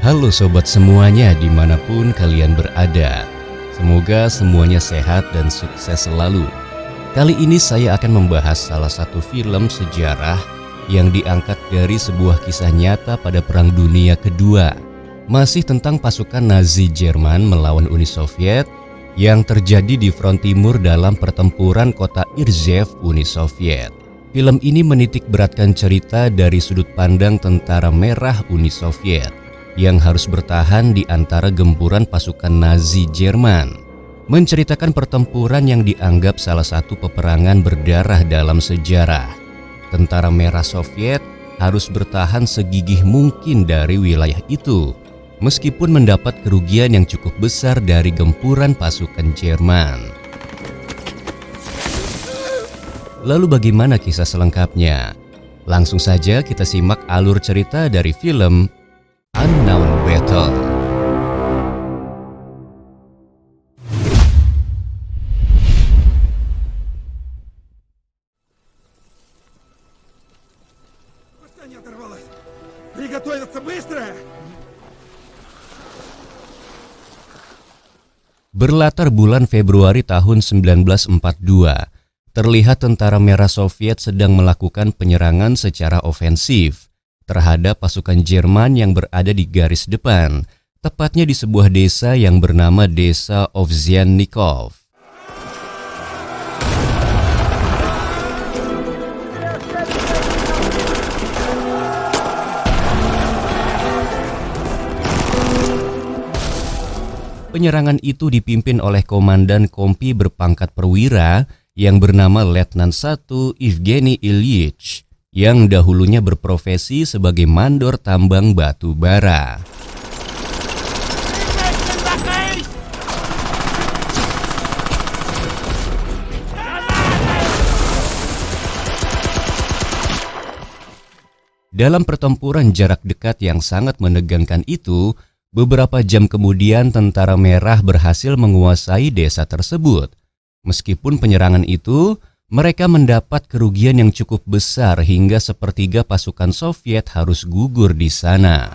Halo sobat semuanya dimanapun kalian berada. Semoga semuanya sehat dan sukses selalu. Kali ini saya akan membahas salah satu film sejarah yang diangkat dari sebuah kisah nyata pada Perang Dunia Kedua. Masih tentang pasukan Nazi Jerman melawan Uni Soviet yang terjadi di front timur dalam pertempuran kota Izhev, Uni Soviet. Film ini menitik beratkan cerita dari sudut pandang tentara merah Uni Soviet yang harus bertahan di antara gempuran pasukan Nazi Jerman. Menceritakan pertempuran yang dianggap salah satu peperangan berdarah dalam sejarah. Tentara merah Soviet harus bertahan segigih mungkin dari wilayah itu, meskipun mendapat kerugian yang cukup besar dari gempuran pasukan Jerman. Lalu bagaimana kisah selengkapnya? Langsung saja kita simak alur cerita dari film Unknown Battle. Berlatar bulan Februari tahun 1942, terlihat tentara merah Soviet sedang melakukan penyerangan secara ofensif terhadap pasukan Jerman yang berada di garis depan, tepatnya di sebuah desa yang bernama Desa Ovsyannikov. Penyerangan itu dipimpin oleh komandan kompi berpangkat perwira yang bernama Letnan I Evgeny Ilyich, yang dahulunya berprofesi sebagai mandor tambang batu bara. Dalam pertempuran jarak dekat yang sangat menegangkan itu, beberapa jam kemudian tentara merah berhasil menguasai desa tersebut. Meskipun penyerangan itu, mereka mendapat kerugian yang cukup besar hingga sepertiga pasukan Soviet harus gugur di sana.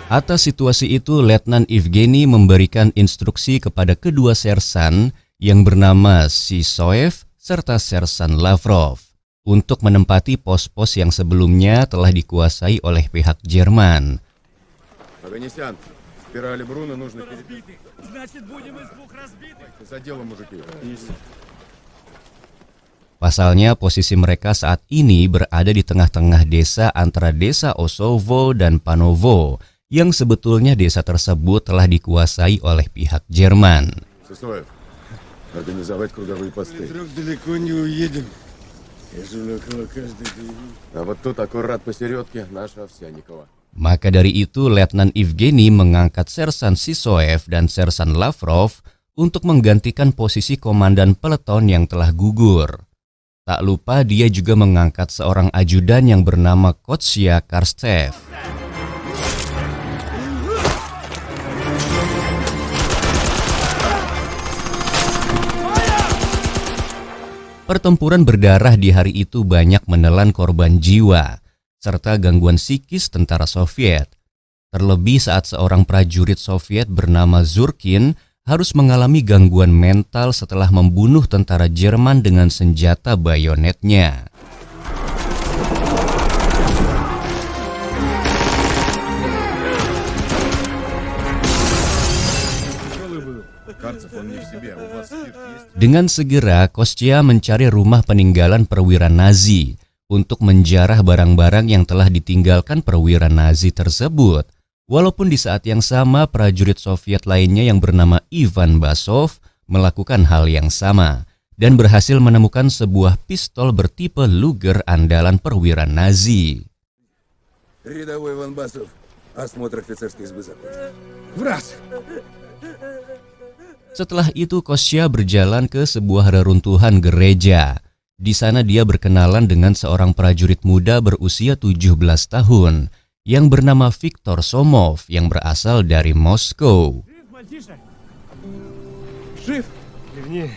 Atas situasi itu, Letnan Evgeny memberikan instruksi kepada kedua sersan yang bernama Sysoev serta sersan Lavrov untuk menempati pos-pos yang sebelumnya telah dikuasai oleh pihak Jerman. Pasalnya posisi mereka saat ini berada di tengah-tengah desa antara desa Osovo dan Panovo, yang sebetulnya desa tersebut telah dikuasai oleh pihak Jerman. Maka dari itu, Letnan Evgeny mengangkat sersan Sysoev dan sersan Lavrov untuk menggantikan posisi komandan peleton yang telah gugur. Tak lupa dia juga mengangkat seorang ajudan yang bernama Kostya Karstev. Pertempuran berdarah di hari itu banyak menelan korban jiwa, serta gangguan psikis tentara Soviet. Terlebih saat seorang prajurit Soviet bernama Zurkin harus mengalami gangguan mental setelah membunuh tentara Jerman dengan senjata bayonetnya. Dengan segera, Kostya mencari rumah peninggalan perwira Nazi untuk menjarah barang-barang yang telah ditinggalkan perwira Nazi tersebut. Walaupun di saat yang sama, prajurit Soviet lainnya yang bernama Ivan Basov melakukan hal yang sama dan berhasil menemukan sebuah pistol bertipe Luger andalan perwira Nazi. Setelah itu, Kostya berjalan ke sebuah reruntuhan gereja. Di sana dia berkenalan dengan seorang prajurit muda berusia 17 tahun yang bernama Viktor Somov yang berasal dari Moskow. Жив? Ливни.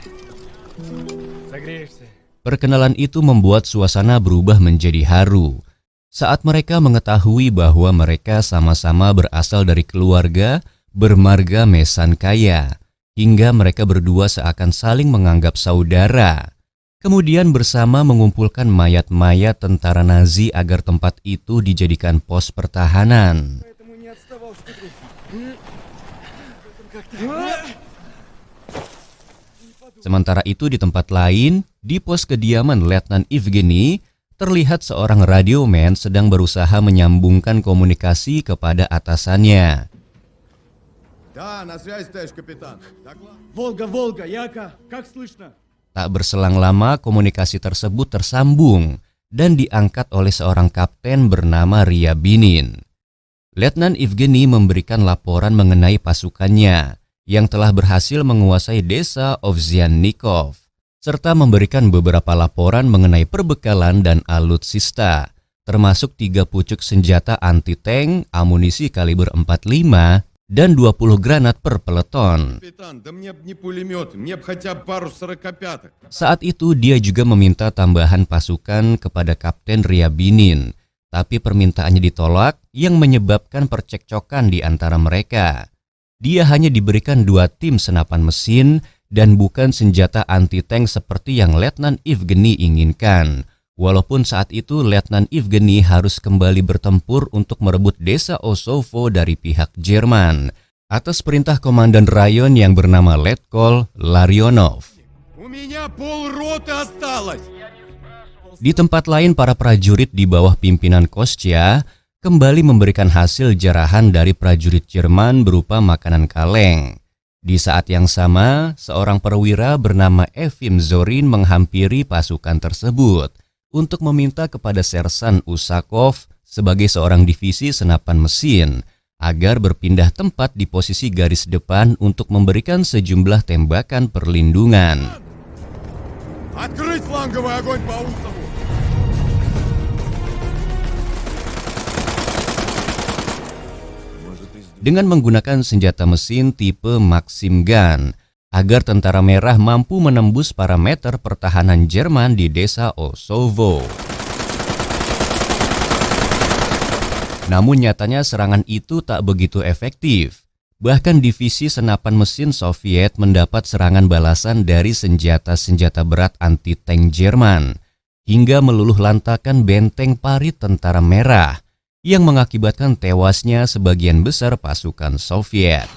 Согреешься. Perkenalan itu membuat suasana berubah menjadi haru. Saat mereka mengetahui bahwa mereka sama-sama berasal dari keluarga bermarga mesan kaya, hingga mereka berdua seakan saling menganggap saudara. Kemudian bersama mengumpulkan mayat-mayat tentara Nazi agar tempat itu dijadikan pos pertahanan. Sementara itu di tempat lain, di pos kediaman Letnan Evgeny, terlihat seorang radioman sedang berusaha menyambungkan komunikasi kepada atasannya. Волга, Волга, Яка, как слышно? Tak berselang lama komunikasi tersebut tersambung dan diangkat oleh seorang kapten bernama Ryabinin. Letnan Evgeny memberikan laporan mengenai pasukannya yang telah berhasil menguasai desa Ovsyannikov, serta memberikan beberapa laporan mengenai perbekalan dan alutsista, termasuk 3 pucuk senjata anti-tank, amunisi kaliber 45, dan 20 granat per peleton. Saat itu dia juga meminta tambahan pasukan kepada Kapten Ryabinin, tapi permintaannya ditolak yang menyebabkan percekcokan di antara mereka. Dia hanya diberikan 2 tim senapan mesin dan bukan senjata anti-tank seperti yang Letnan Evgeny inginkan. Walaupun saat itu Letnan Evgeny harus kembali bertempur untuk merebut desa Osovo dari pihak Jerman atas perintah komandan rayon yang bernama Letkol Larionov. Di tempat lain, para prajurit di bawah pimpinan Kostya kembali memberikan hasil jarahan dari prajurit Jerman berupa makanan kaleng. Di saat yang sama, seorang perwira bernama Efim Zorin menghampiri pasukan tersebut untuk meminta kepada Sersan Usakov sebagai seorang divisi senapan mesin agar berpindah tempat di posisi garis depan untuk memberikan sejumlah tembakan perlindungan. Dengan menggunakan senjata mesin tipe Maxim Gun, agar tentara merah mampu menembus parameter pertahanan Jerman di desa Osovo. Namun nyatanya serangan itu tak begitu efektif. Bahkan divisi senapan mesin Soviet mendapat serangan balasan dari senjata-senjata berat anti-tank Jerman, hingga meluluh lantakan benteng parit tentara merah, yang mengakibatkan tewasnya sebagian besar pasukan Soviet.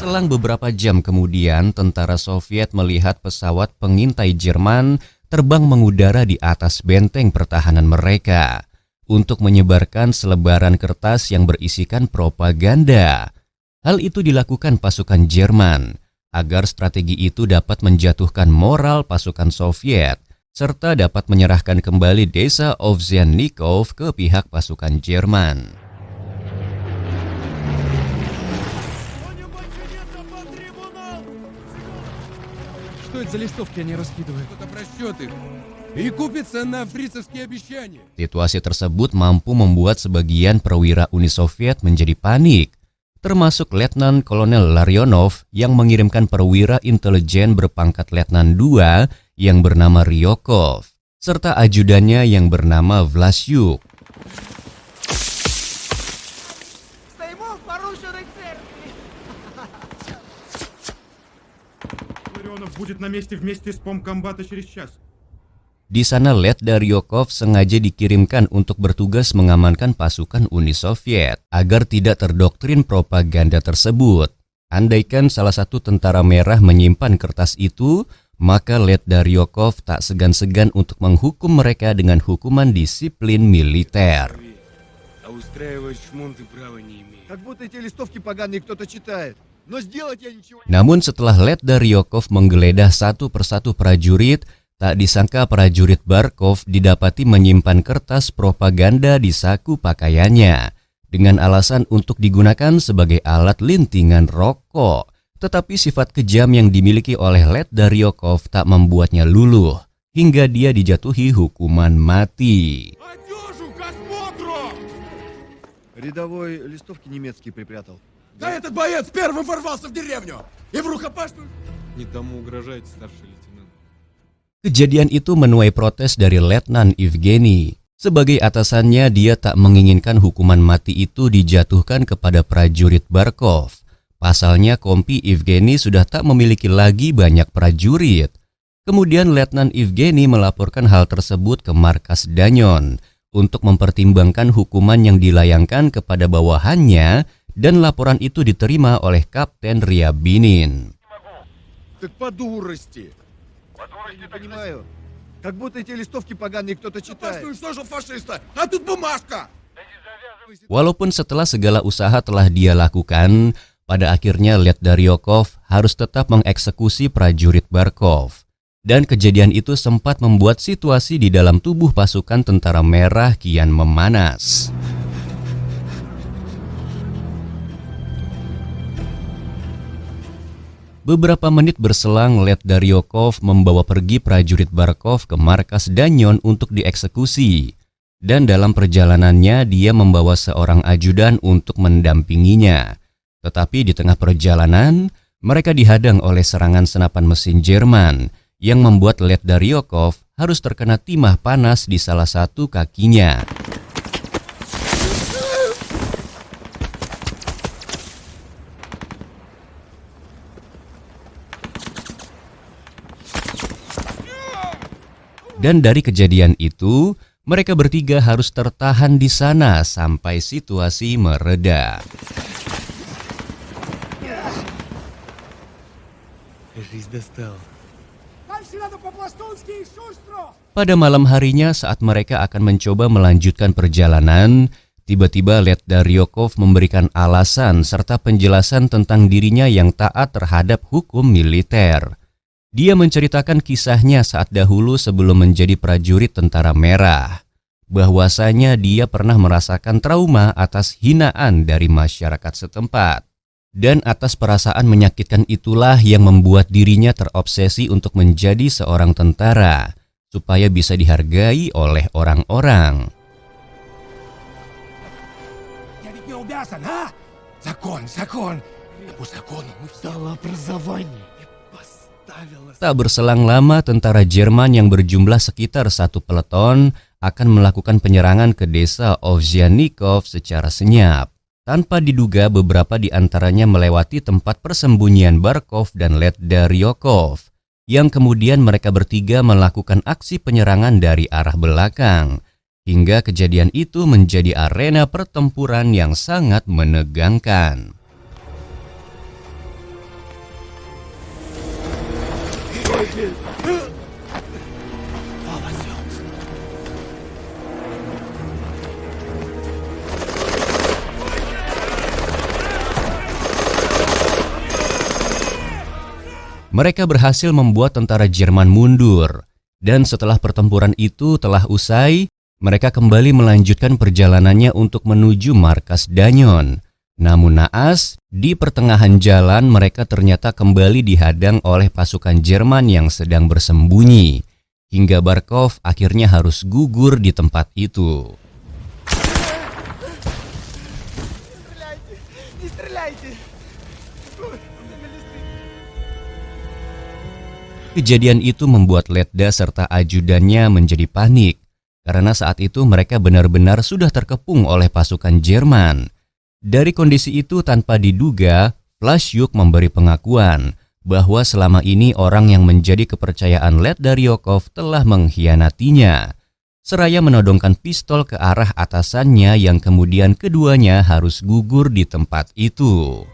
Selang beberapa jam kemudian, tentara Soviet melihat pesawat pengintai Jerman terbang mengudara di atas benteng pertahanan mereka untuk menyebarkan selebaran kertas yang berisikan propaganda. Hal itu dilakukan pasukan Jerman agar strategi itu dapat menjatuhkan moral pasukan Soviet serta dapat menyerahkan kembali desa Ovsyannikov ke pihak pasukan Jerman. Situasi tersebut mampu membuat sebagian perwira Uni Soviet menjadi panik, termasuk Letnan Kolonel Larionov yang mengirimkan perwira intelijen berpangkat Letnan II yang bernama Ryokov, serta ajudannya yang bernama Vlasyuk. Di sana Let Daryokov sengaja dikirimkan untuk bertugas mengamankan pasukan Uni Soviet agar tidak terdoktrin propaganda tersebut. Andaikan salah satu tentara merah menyimpan kertas itu, maka Let Daryokov tak segan-segan untuk menghukum mereka dengan hukuman disiplin militer. Namun setelah Let Daryokov menggeledah satu persatu prajurit, tak disangka prajurit Barkov didapati menyimpan kertas propaganda di saku pakaiannya dengan alasan untuk digunakan sebagai alat lintingan rokok. Tetapi sifat kejam yang dimiliki oleh Led Daryokov tak membuatnya luluh hingga dia dijatuhi hukuman mati. Одежу к осмотру! Рядовой листовки немецкие припрятал. Да этот боец первым ворвался в деревню! И в рукопашную... Не тому угрожаете, старший лейтенант. Kejadian itu menuai protes dari Letnan Evgeny. Sebagai atasannya, dia tak menginginkan hukuman mati itu dijatuhkan kepada prajurit Barkov. Pasalnya, Kompi Evgeny sudah tak memiliki lagi banyak prajurit. Kemudian Letnan Evgeny melaporkan hal tersebut ke markas Danyon untuk mempertimbangkan hukuman yang dilayangkan kepada bawahannya, dan laporan itu diterima oleh Kapten Ryabinin. Так по дурости. Не понимаю. Как будто эти листовки поганые кто-то читает. Рукопашную уничтожил фашиста! А тут бумажка! Walaupun setelah segala usaha telah dia lakukan, pada akhirnya Led Daryokov harus tetap mengeksekusi prajurit Barkov. Dan kejadian itu sempat membuat situasi di dalam tubuh pasukan Tentara Merah kian memanas. Beberapa menit berselang, Led Daryokov membawa pergi prajurit Barkov ke markas Danyon untuk dieksekusi. Dan dalam perjalanannya, dia membawa seorang ajudan untuk mendampinginya. Tetapi di tengah perjalanan, mereka dihadang oleh serangan senapan mesin Jerman yang membuat Led Daryokov harus terkena timah panas di salah satu kakinya. Dan dari kejadian itu, mereka bertiga harus tertahan di sana sampai situasi mereda. Жизнь достала. Pada malam harinya saat mereka akan mencoba melanjutkan perjalanan, tiba-tiba Led Daryokov memberikan alasan serta penjelasan tentang dirinya yang taat terhadap hukum militer. Dia menceritakan kisahnya saat dahulu sebelum menjadi prajurit Tentara Merah, bahwasanya dia pernah merasakan trauma atas hinaan dari masyarakat setempat. Dan atas perasaan menyakitkan itulah yang membuat dirinya terobsesi untuk menjadi seorang tentara, supaya bisa dihargai oleh orang-orang. Я ведь не обязан, а? Закон, закон! По закону мы все... Дала образование и поставила... Tak berselang lama, tentara Jerman yang berjumlah sekitar 1 peleton akan melakukan penyerangan ke desa Ovsyannikov secara senyap. Tanpa diduga, beberapa di antaranya melewati tempat persembunyian Barkov dan Led Daryokov, yang kemudian mereka bertiga melakukan aksi penyerangan dari arah belakang, hingga kejadian itu menjadi arena pertempuran yang sangat menegangkan. Mereka berhasil membuat tentara Jerman mundur, dan setelah pertempuran itu telah usai, mereka kembali melanjutkan perjalanannya untuk menuju markas Danyon. Namun naas, di pertengahan jalan mereka ternyata kembali dihadang oleh pasukan Jerman yang sedang bersembunyi, hingga Barkov akhirnya harus gugur di tempat itu. Kejadian itu membuat Letda serta ajudannya menjadi panik, karena saat itu mereka benar-benar sudah terkepung oleh pasukan Jerman. Dari kondisi itu tanpa diduga, Vlasyuk memberi pengakuan bahwa selama ini orang yang menjadi kepercayaan Led Daryokov telah mengkhianatinya, seraya menodongkan pistol ke arah atasannya yang kemudian keduanya harus gugur di tempat itu.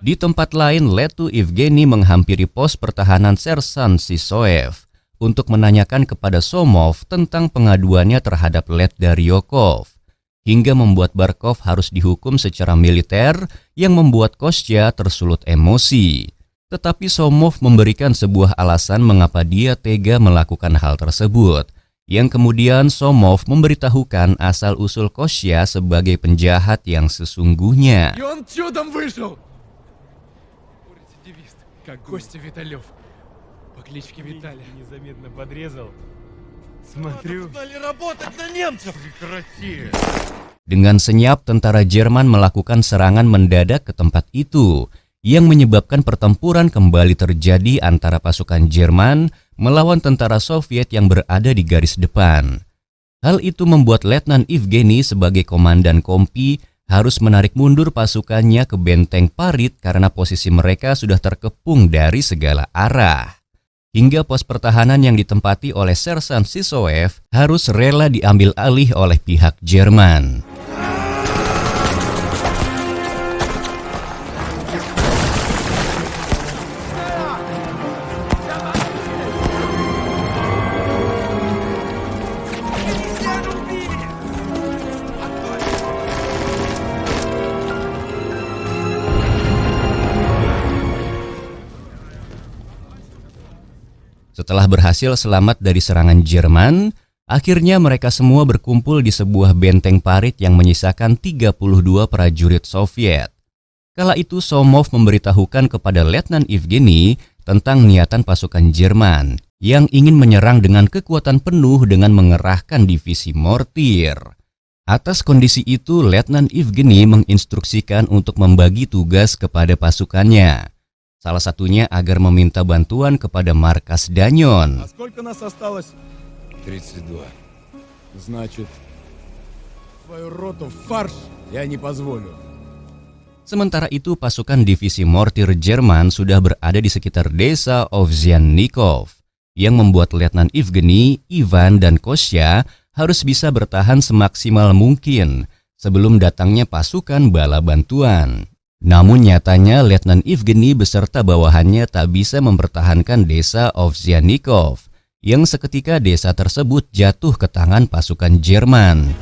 Di tempat lain, Letu Evgeny menghampiri pos pertahanan Sersan Sisoev untuk menanyakan kepada Somov tentang pengaduannya terhadap Led Daryokov. hingga membuat Barkov harus dihukum secara militer yang membuat Kostya tersulut emosi. Tetapi Somov memberikan sebuah alasan mengapa dia tega melakukan hal tersebut, yang kemudian Somov memberitahukan asal-usul Kostya sebagai penjahat yang sesungguhnya. И он чудом вышел! Рецидивист, как Костя Виталев. По кличке Виталий. Незаметно подрезал. Смотрю. Стали работать на немцев! Прекрати! Dengan senyap, tentara Jerman melakukan serangan mendadak ke tempat itu, yang menyebabkan pertempuran kembali terjadi antara pasukan Jerman melawan tentara Soviet yang berada di garis depan. Hal itu membuat Letnan Evgeny sebagai komandan kompi harus menarik mundur pasukannya ke benteng parit karena posisi mereka sudah terkepung dari segala arah. Hingga pos pertahanan yang ditempati oleh Sersan Sysoev harus rela diambil alih oleh pihak Jerman. Setelah berhasil selamat dari serangan Jerman, akhirnya mereka semua berkumpul di sebuah benteng parit yang menyisakan 32 prajurit Soviet. Kala itu Somov memberitahukan kepada Letnan Evgeny tentang niatan pasukan Jerman yang ingin menyerang dengan kekuatan penuh dengan mengerahkan divisi mortir. Atas kondisi itu, Letnan Evgeny menginstruksikan untuk membagi tugas kepada pasukannya. Salah satunya agar meminta bantuan kepada markas Danyon. А сколько нас осталось? 32. Значит, твою роту в фарш я не позволю. Sementara itu, pasukan divisi mortir Jerman sudah berada di sekitar desa Ovsyannikov, yang membuat Letnan Evgeny, Ivan, dan Kostya harus bisa bertahan semaksimal mungkin sebelum datangnya pasukan bala bantuan. Namun nyatanya Letnan Evgeny beserta bawahannya tak bisa mempertahankan desa Ovsyannikov, yang seketika desa tersebut jatuh ke tangan pasukan Jerman.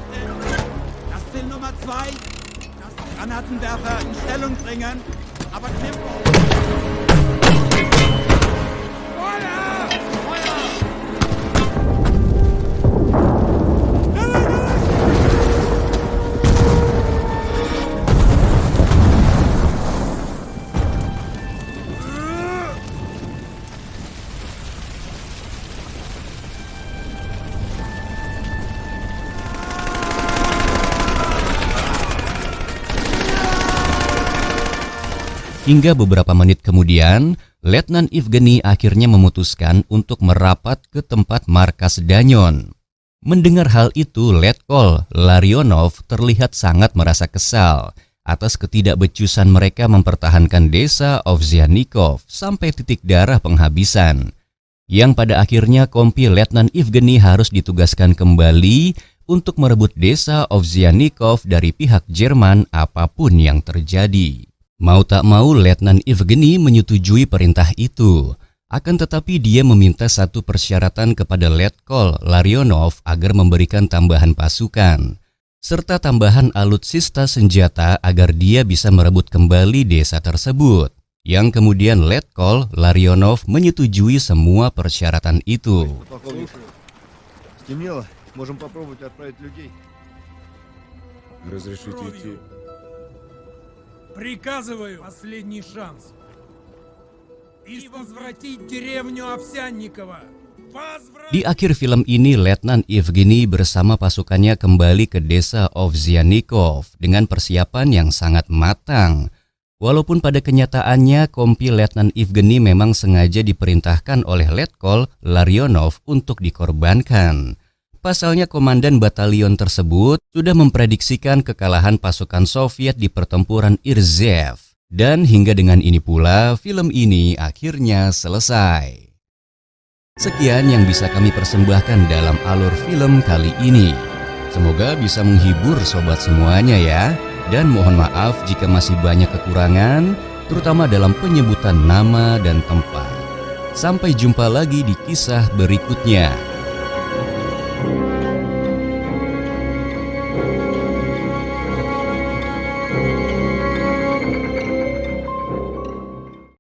Hingga beberapa menit kemudian, Letnan Evgeny akhirnya memutuskan untuk merapat ke tempat markas Danyon. Mendengar hal itu, Letkol Larionov terlihat sangat merasa kesal atas ketidakbecusan mereka mempertahankan desa Ovsyannikov sampai titik darah penghabisan, yang pada akhirnya kompi Letnan Evgeny harus ditugaskan kembali untuk merebut desa Ovsyannikov dari pihak Jerman apapun yang terjadi. Mau tak mau, Letnan Evgeny menyetujui perintah itu. Akan tetapi dia meminta satu persyaratan kepada Letkol Larionov agar memberikan tambahan pasukan, serta tambahan alutsista senjata agar dia bisa merebut kembali desa tersebut. Yang kemudian Letkol Larionov menyetujui semua persyaratan itu. Стемнело, можем попробовать отправить людей. Разрешите идти? Приказываю последний шанс. И возвратить деревню Овсянникова. Di akhir film ini, Letnan Evgeny bersama pasukannya kembali ke desa Ovsyannikov dengan persiapan yang sangat matang. Walaupun pada kenyataannya kompi Letnan Evgeny memang sengaja diperintahkan oleh Letkol Larionov untuk dikorbankan. Pasalnya komandan batalion tersebut sudah memprediksikan kekalahan pasukan Soviet di pertempuran Irzev. Dan hingga dengan ini pula film ini akhirnya selesai. Sekian yang bisa kami persembahkan dalam alur film kali ini. Semoga bisa menghibur sobat semuanya ya. Dan mohon maaf jika masih banyak kekurangan, terutama dalam penyebutan nama dan tempat. Sampai jumpa lagi di kisah berikutnya.